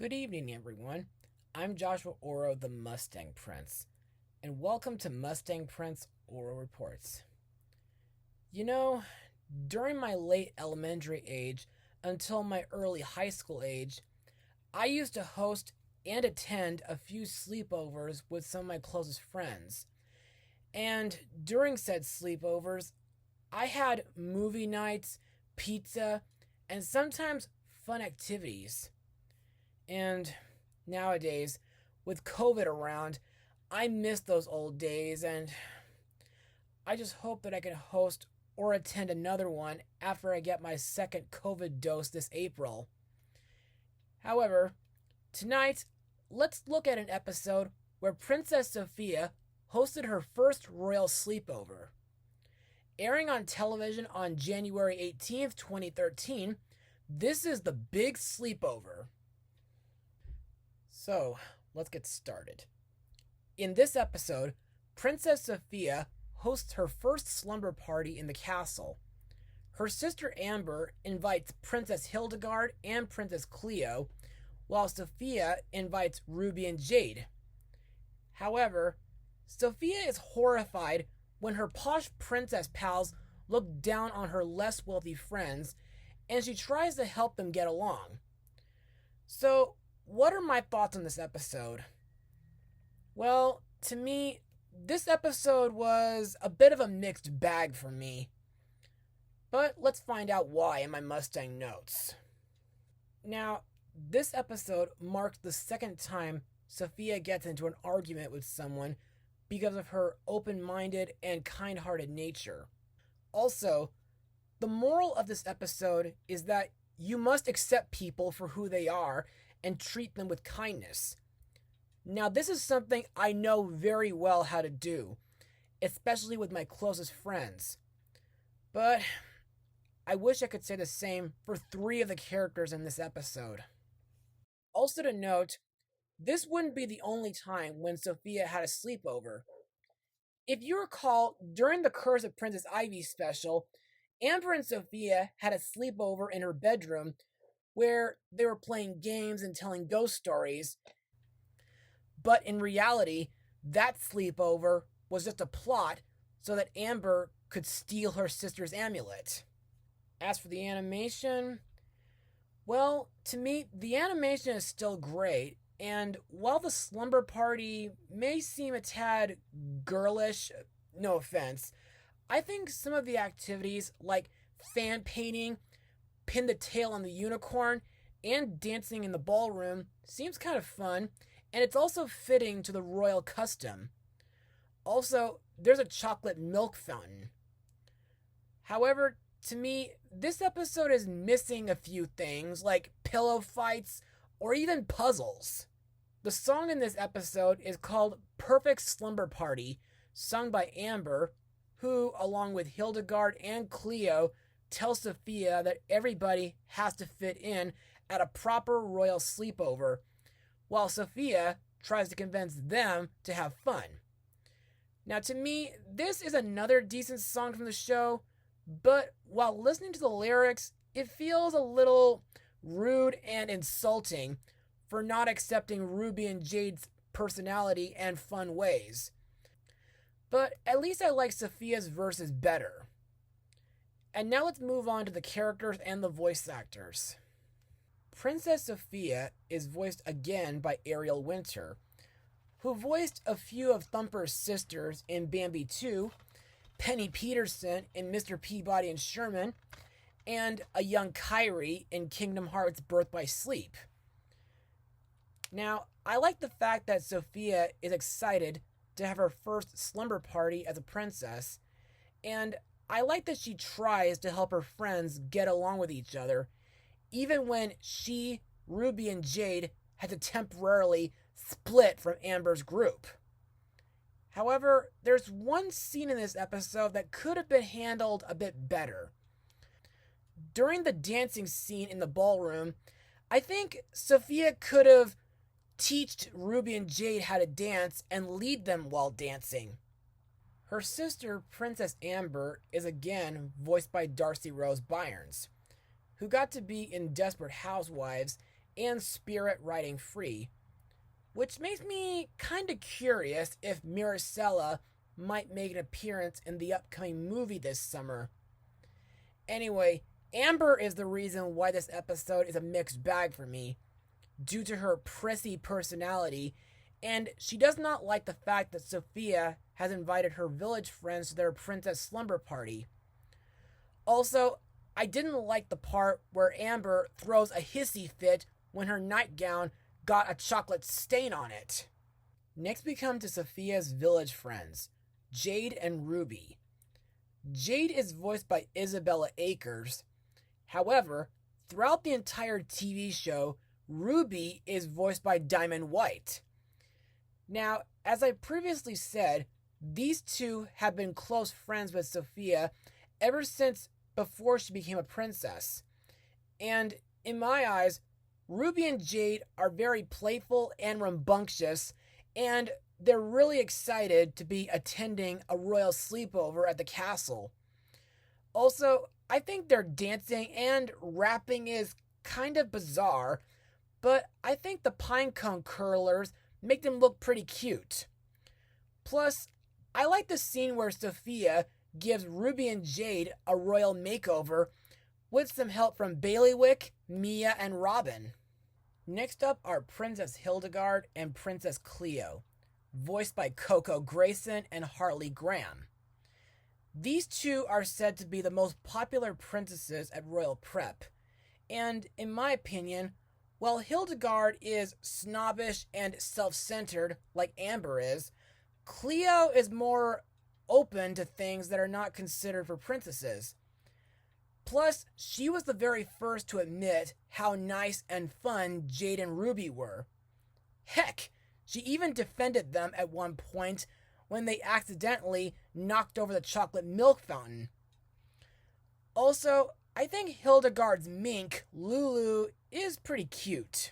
Good evening, everyone. I'm Joshua Orro, the Mustang Prince, and welcome to Mustang Prince Orro Reports. You know, during my late elementary age until my early high school age, I used to host and attend a few sleepovers with some of my closest friends. And during said sleepovers, I had movie nights, pizza, and sometimes fun activities. And nowadays, with COVID around, I miss those old days, and I just hope that I can host or attend another one after I get my second COVID dose this April. However, tonight, let's look at an episode where Princess Sofia hosted her first royal sleepover. Airing on television on January 18th, 2013, this is the Big Sleepover. So, let's get started. In this episode, Princess Sofia hosts her first slumber party in the castle. Her sister Amber invites Princess Hildegard and Princess Cleo, while Sofia invites Ruby and Jade. However, Sofia is horrified when her posh princess pals look down on her less wealthy friends, and she tries to help them get along. So, what are my thoughts on this episode? Well, to me, this episode was a bit of a mixed bag for me. But let's find out why in my Mustang notes. Now, this episode marks the second time Sofia gets into an argument with someone because of her open-minded and kind-hearted nature. Also, the moral of this episode is that you must accept people for who they are and treat them with kindness. Now, this is something I know very well how to do, especially with my closest friends. But I wish I could say the same for 3 of the characters in this episode. Also to note, this wouldn't be the only time when Sofia had a sleepover. If you recall, during the Curse of Princess Ivy special, Amber and Sofia had a sleepover in her bedroom where they were playing games and telling ghost stories. But in reality, that sleepover was just a plot so that Amber could steal her sister's amulet. As for the animation, well, to me, the animation is still great, and while the slumber party may seem a tad girlish, no offense, I think some of the activities like fan painting, pin the tail on the unicorn, and dancing in the ballroom seems kind of fun, and it's also fitting to the royal custom. Also, there's a chocolate milk fountain. However, to me, this episode is missing a few things like pillow fights or even puzzles. The song in this episode is called Perfect Slumber Party, sung by Amber, who, along with Hildegard and Cleo, tells Sofia that everybody has to fit in at a proper royal sleepover, while Sofia tries to convince them to have fun. Now, to me, this is another decent song from the show, but while listening to the lyrics, it feels a little rude and insulting for not accepting Ruby and Jade's personality and fun ways. But at least I like Sofia's verses better. And now let's move on to the characters and the voice actors. Princess Sofia is voiced again by Ariel Winter, who voiced a few of Thumper's sisters in Bambi 2, Penny Peterson in Mr. Peabody and Sherman, and a young Kyrie in Kingdom Hearts Birth by Sleep. Now, I like the fact that Sofia is excited to have her first slumber party as a princess, and I like that she tries to help her friends get along with each other, even when she, Ruby, and Jade had to temporarily split from Amber's group. However, there's one scene in this episode that could have been handled a bit better. During the dancing scene in the ballroom, I think Sofia could have taught Ruby and Jade how to dance and lead them while dancing. Her sister, Princess Amber, is again voiced by Darcy Rose Byrnes, who got to be in Desperate Housewives and Spirit riding free, which makes me kinda curious if Miracella might make an appearance in the upcoming movie this summer. Anyway, Amber is the reason why this episode is a mixed bag for me, due to her prissy personality, and she does not like the fact that Sofia has invited her village friends to their princess slumber party. Also, I didn't like the part where Amber throws a hissy fit when her nightgown got a chocolate stain on it. Next we come to Sofia's village friends, Jade and Ruby. Jade is voiced by Isabella Akers. However, throughout the entire TV show, Ruby is voiced by Diamond White. Now, as I previously said, these two have been close friends with Sofia ever since before she became a princess. And in my eyes, Ruby and Jade are very playful and rambunctious, and they're really excited to be attending a royal sleepover at the castle. Also, I think their dancing and rapping is kind of bizarre, but I think the pinecone curlers make them look pretty cute. Plus, I like the scene where Sofia gives Ruby and Jade a royal makeover with some help from Bailiwick, Mia, and Robin. Next up are Princess Hildegard and Princess Cleo, voiced by Coco Grayson and Hartley Graham. These two are said to be the most popular princesses at Royal Prep, and in my opinion, while Hildegard is snobbish and self-centered like Amber is, Cleo is more open to things that are not considered for princesses. Plus, she was the very first to admit how nice and fun Jade and Ruby were. Heck, she even defended them at one point when they accidentally knocked over the chocolate milk fountain. Also, I think Hildegard's mink, Lulu, is pretty cute.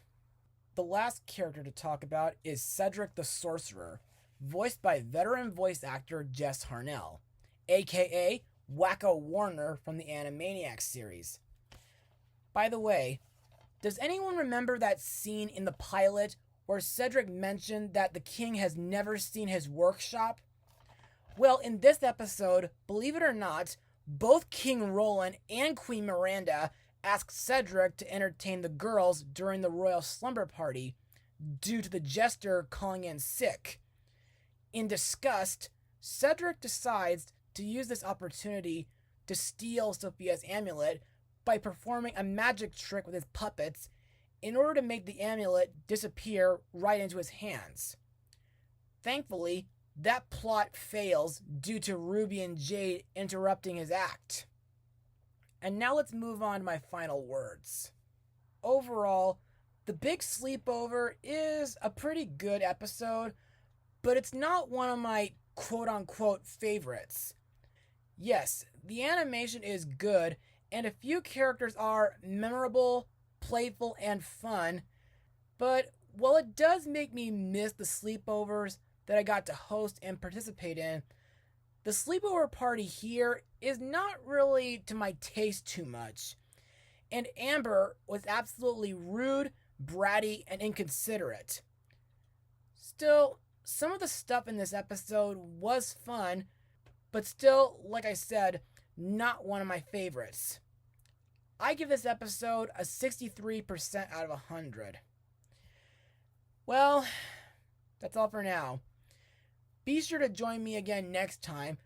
The last character to talk about is Cedric the Sorcerer, voiced by veteran voice actor Jess Harnell, aka Wacko Warner from the Animaniacs series. By the way, does anyone remember that scene in the pilot where Cedric mentioned that the king has never seen his workshop? Well, in this episode, believe it or not, both King Roland and Queen Miranda asked Cedric to entertain the girls during the royal slumber party due to the jester calling in sick. In disgust, Cedric decides to use this opportunity to steal Sofia's amulet by performing a magic trick with his puppets in order to make the amulet disappear right into his hands. Thankfully, that plot fails due to Ruby and Jade interrupting his act. And now let's move on to my final words. Overall, The Big Sleepover is a pretty good episode, but it's not one of my quote-unquote favorites. Yes, the animation is good, and a few characters are memorable, playful, and fun, but while it does make me miss the sleepovers that I got to host and participate in, the sleepover party here is not really to my taste too much, and Amber was absolutely rude, bratty, and inconsiderate. Still, some of the stuff in this episode was fun, but still, like I said, not one of my favorites. I give this episode a 63% out of 100. Well, that's all for now. Be sure to join me again next time,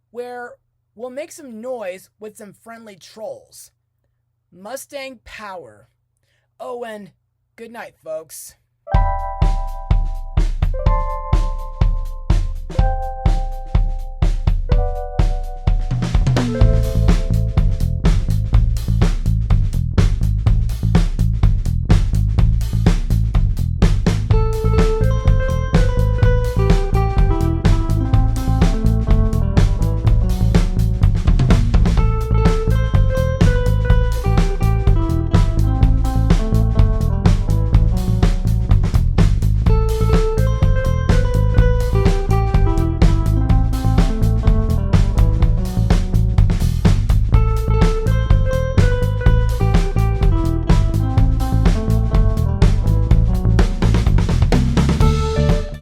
where we'll make some noise with some friendly trolls. Mustang power. Oh, and good night, folks.